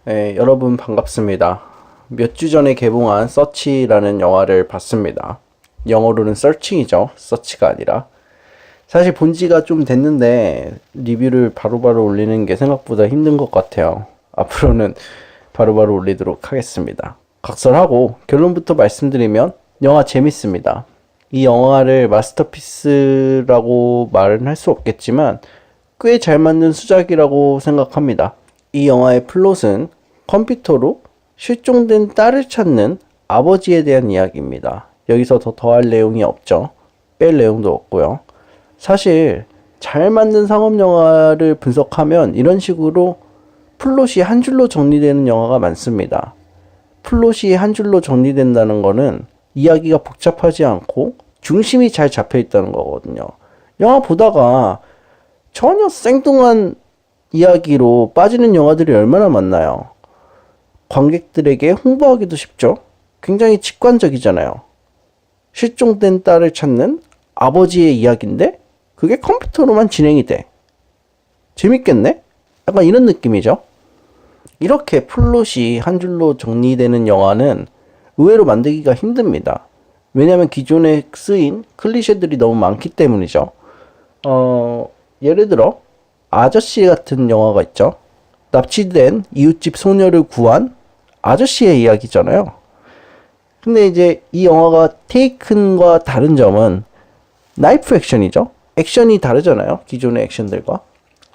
네, 여러분 반갑습니다. 몇 주 전에 개봉한 서치라는 영화를 봤습니다. 영어로는 서칭이죠. 서치가 아니라. 사실 본 지가 좀 됐는데 리뷰를 바로바로 올리는 게 생각보다 힘든 것 같아요. 앞으로는 바로바로 올리도록 하겠습니다. 각설하고 결론부터 말씀드리면 영화 재밌습니다. 이 영화를 마스터피스라고 말은 할 수 없겠지만 꽤 잘 만든 수작이라고 생각합니다. 이 영화의 플롯은 컴퓨터로 실종된 딸을 찾는 아버지에 대한 이야기입니다. 여기서 더 더할 내용이 없죠. 뺄 내용도 없고요. 사실 잘 만든 상업 영화를 분석하면 이런 식으로 플롯이 한 줄로 정리되는 영화가 많습니다. 플롯이 한 줄로 정리된다는 거는 이야기가 복잡하지 않고 중심이 잘 잡혀 있다는 거거든요. 영화 보다가 전혀 생뚱한 이야기로 빠지는 영화들이 얼마나 많나요? 관객들에게 홍보하기도 쉽죠? 굉장히 직관적이잖아요. 실종된 딸을 찾는 아버지의 이야기인데 그게 컴퓨터로만 진행이 돼. 재밌겠네? 약간 이런 느낌이죠? 이렇게 플롯이 한 줄로 정리되는 영화는 의외로 만들기가 힘듭니다. 왜냐하면 기존에 쓰인 클리셰들이 너무 많기 때문이죠. 예를 들어 아저씨 같은 영화가 있죠. 납치된 이웃집 소녀를 구한 아저씨의 이야기잖아요. 근데 이제 이 영화가 테이큰과 다른 점은 나이프 액션이죠. 액션이 다르잖아요. 기존의 액션들과.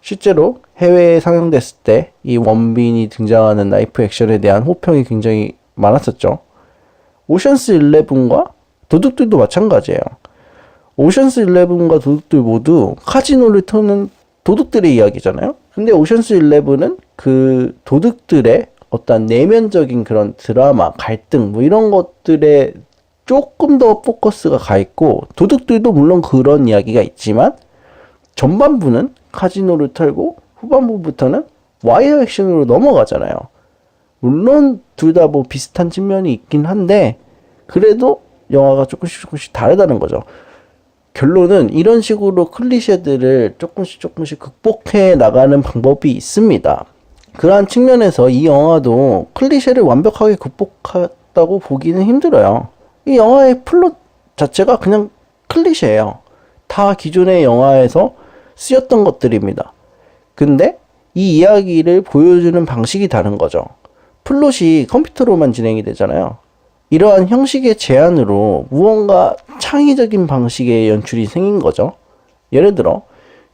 실제로 해외에 상영됐을 때 이 원빈이 등장하는 나이프 액션에 대한 호평이 굉장히 많았었죠. 오션스 11과 도둑들도 마찬가지예요. 오션스 11과 도둑들 모두 카지노를 터는 도둑들의 이야기잖아요. 근데 오션스 11은 그 도둑들의 어떤 내면적인 그런 드라마, 갈등 뭐 이런 것들에 조금 더 포커스가 가 있고 도둑들도 물론 그런 이야기가 있지만 전반부는 카지노를 털고 후반부부터는 와이어 액션으로 넘어가잖아요. 물론 둘 다 뭐 비슷한 측면이 있긴 한데 그래도 영화가 조금씩 다르다는 거죠. 결론은 이런 식으로 클리셰들을 조금씩 극복해 나가는 방법이 있습니다. 그러한 측면에서 이 영화도 클리셰를 완벽하게 극복했다고 보기는 힘들어요. 이 영화의 플롯 자체가 그냥 클리셰예요. 다 기존의 영화에서 쓰였던 것들입니다. 근데 이 이야기를 보여주는 방식이 다른 거죠. 플롯이 컴퓨터로만 진행이 되잖아요. 이러한 형식의 제한으로 무언가 창의적인 방식의 연출이 생긴 거죠. 예를 들어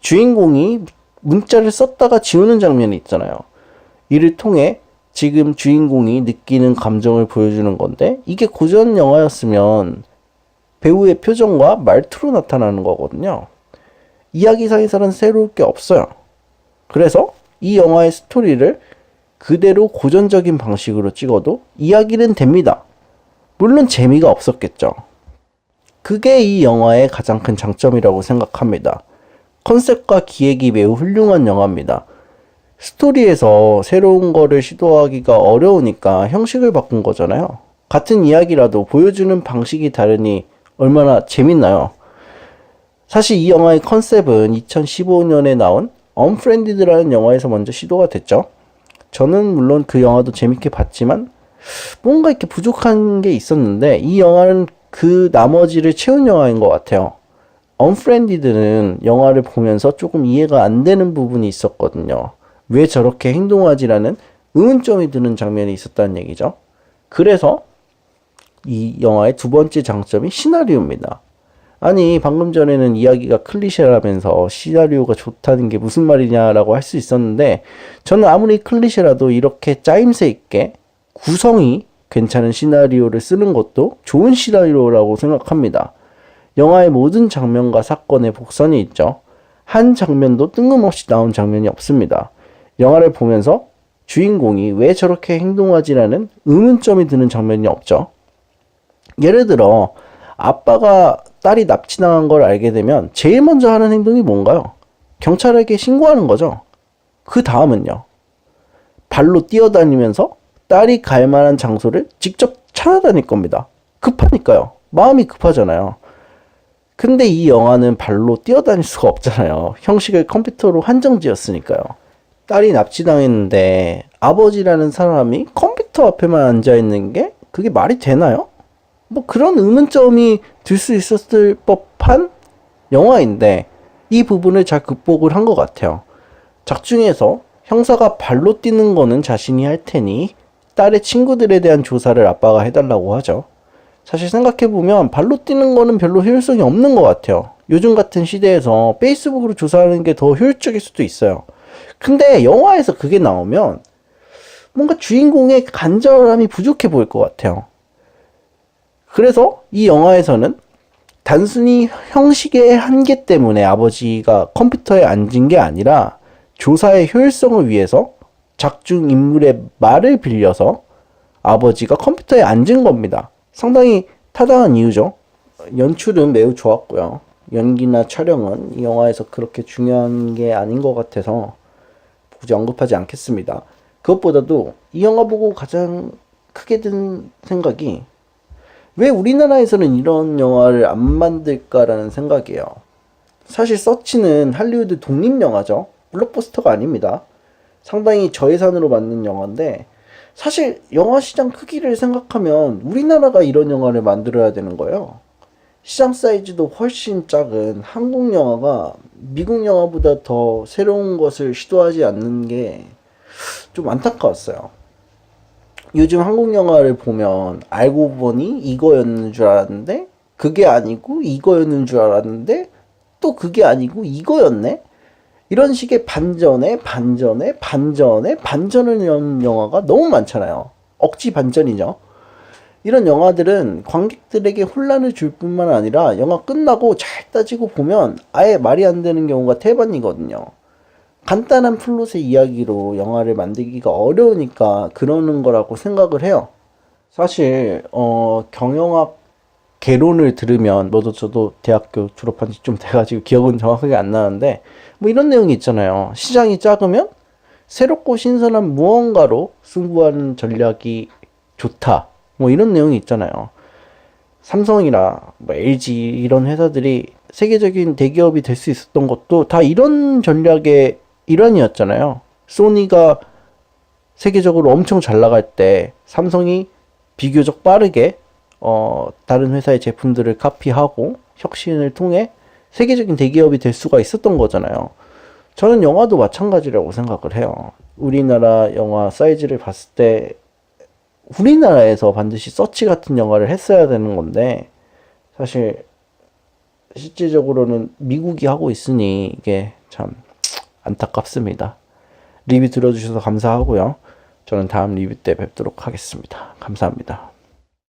주인공이 문자를 썼다가 지우는 장면이 있잖아요. 이를 통해 지금 주인공이 느끼는 감정을 보여주는 건데 이게 고전 영화였으면 배우의 표정과 말투로 나타나는 거거든요. 이야기상에서는 새로울 게 없어요. 그래서 이 영화의 스토리를 그대로 고전적인 방식으로 찍어도 이야기는 됩니다. 물론 재미가 없었겠죠. 그게 이 영화의 가장 큰 장점이라고 생각합니다. 컨셉과 기획이 매우 훌륭한 영화입니다. 스토리에서 새로운 거를 시도하기가 어려우니까 형식을 바꾼 거잖아요. 같은 이야기라도 보여주는 방식이 다르니 얼마나 재밌나요? 사실 이 영화의 컨셉은 2015년에 나온 언프렌디드라는 영화에서 먼저 시도가 됐죠. 저는 물론 그 영화도 재밌게 봤지만 뭔가 이렇게 부족한 게 있었는데 이 영화는 그 나머지를 채운 영화인 것 같아요. 언프렌디드는 영화를 보면서 조금 이해가 안 되는 부분이 있었거든요. 왜 저렇게 행동하지라는 의문점이 드는 장면이 있었다는 얘기죠. 그래서 이 영화의 두 번째 장점이 시나리오입니다. 아니 방금 전에는 이야기가 클리셰라면서 시나리오가 좋다는 게 무슨 말이냐라고 할 수 있었는데 저는 아무리 클리셰라도 이렇게 짜임새 있게 구성이 괜찮은 시나리오를 쓰는 것도 좋은 시나리오라고 생각합니다. 영화의 모든 장면과 사건의 복선이 있죠. 한 장면도 뜬금없이 나온 장면이 없습니다. 영화를 보면서 주인공이 왜 저렇게 행동하지라는 의문점이 드는 장면이 없죠. 예를 들어 아빠가 딸이 납치당한 걸 알게 되면 제일 먼저 하는 행동이 뭔가요? 경찰에게 신고하는 거죠. 그 다음은요. 발로 뛰어다니면서 딸이 갈 만한 장소를 직접 찾아다닐 겁니다. 급하니까요. 마음이 급하잖아요. 근데 이 영화는 발로 뛰어다닐 수가 없잖아요. 형식을 컴퓨터로 한정 지었으니까요. 딸이 납치당했는데 아버지라는 사람이 컴퓨터 앞에만 앉아 있는 게 그게 말이 되나요? 뭐 그런 의문점이 들 수 있었을 법한 영화인데 이 부분을 잘 극복을 한 것 같아요. 작중에서 형사가 발로 뛰는 거는 자신이 할 테니 딸의 친구들에 대한 조사를 아빠가 해달라고 하죠. 사실 생각해보면 발로 뛰는 거는 별로 효율성이 없는 것 같아요. 요즘 같은 시대에서 페이스북으로 조사하는 게 더 효율적일 수도 있어요. 근데 영화에서 그게 나오면 뭔가 주인공의 간절함이 부족해 보일 것 같아요. 그래서 이 영화에서는 단순히 형식의 한계 때문에 아버지가 컴퓨터에 앉은 게 아니라 조사의 효율성을 위해서 작중 인물의 말을 빌려서 아버지가 컴퓨터에 앉은 겁니다. 상당히 타당한 이유죠. 연출은 매우 좋았고요. 연기나 촬영은 이 영화에서 그렇게 중요한 게 아닌 것 같아서 굳이 언급하지 않겠습니다. 그것보다도 이 영화 보고 가장 크게 든 생각이 왜 우리나라에서는 이런 영화를 안 만들까라는 생각이에요. 사실 서치는 할리우드 독립영화죠. 블록버스터가 아닙니다. 상당히 저예산으로 만든 영화인데 사실 영화 시장 크기를 생각하면 우리나라가 이런 영화를 만들어야 되는 거예요. 시장 사이즈도 훨씬 작은 한국 영화가 미국 영화보다 더 새로운 것을 시도하지 않는 게 좀 안타까웠어요. 요즘 한국 영화를 보면 알고 보니 이거였는 줄 알았는데 그게 아니고 이거였는 줄 알았는데 또 그게 아니고 이거였네? 이런 식의 반전에 반전에 반전에 반전을 연 영화가 너무 많잖아요. 억지 반전이죠. 이런 영화들은 관객들에게 혼란을 줄 뿐만 아니라 영화 끝나고 잘 따지고 보면 아예 말이 안 되는 경우가 대반이거든요. 간단한 플롯의 이야기로 영화를 만들기가 어려우니까 그러는 거라고 생각을 해요. 사실 경영학 개론을 들으면 저도 대학교 졸업한 지 좀 돼가지고 기억은 정확하게 안 나는데 뭐 이런 내용이 있잖아요. 시장이 작으면 새롭고 신선한 무언가로 승부하는 전략이 좋다. 뭐 이런 내용이 있잖아요. 삼성이나 뭐 LG 이런 회사들이 세계적인 대기업이 될 수 있었던 것도 다 이런 전략의 일환이었잖아요. 소니가 세계적으로 엄청 잘 나갈 때 삼성이 비교적 빠르게 다른 회사의 제품들을 카피하고 혁신을 통해 세계적인 대기업이 될 수가 있었던 거잖아요. 저는 영화도 마찬가지라고 생각을 해요. 우리나라 영화 사이즈를 봤을 때 우리나라에서 반드시 서치 같은 영화를 했어야 되는 건데 사실 실질적으로는 미국이 하고 있으니 이게 참 안타깝습니다. 리뷰 들어주셔서 감사하고요. 저는 다음 리뷰 때 뵙도록 하겠습니다. 감사합니다.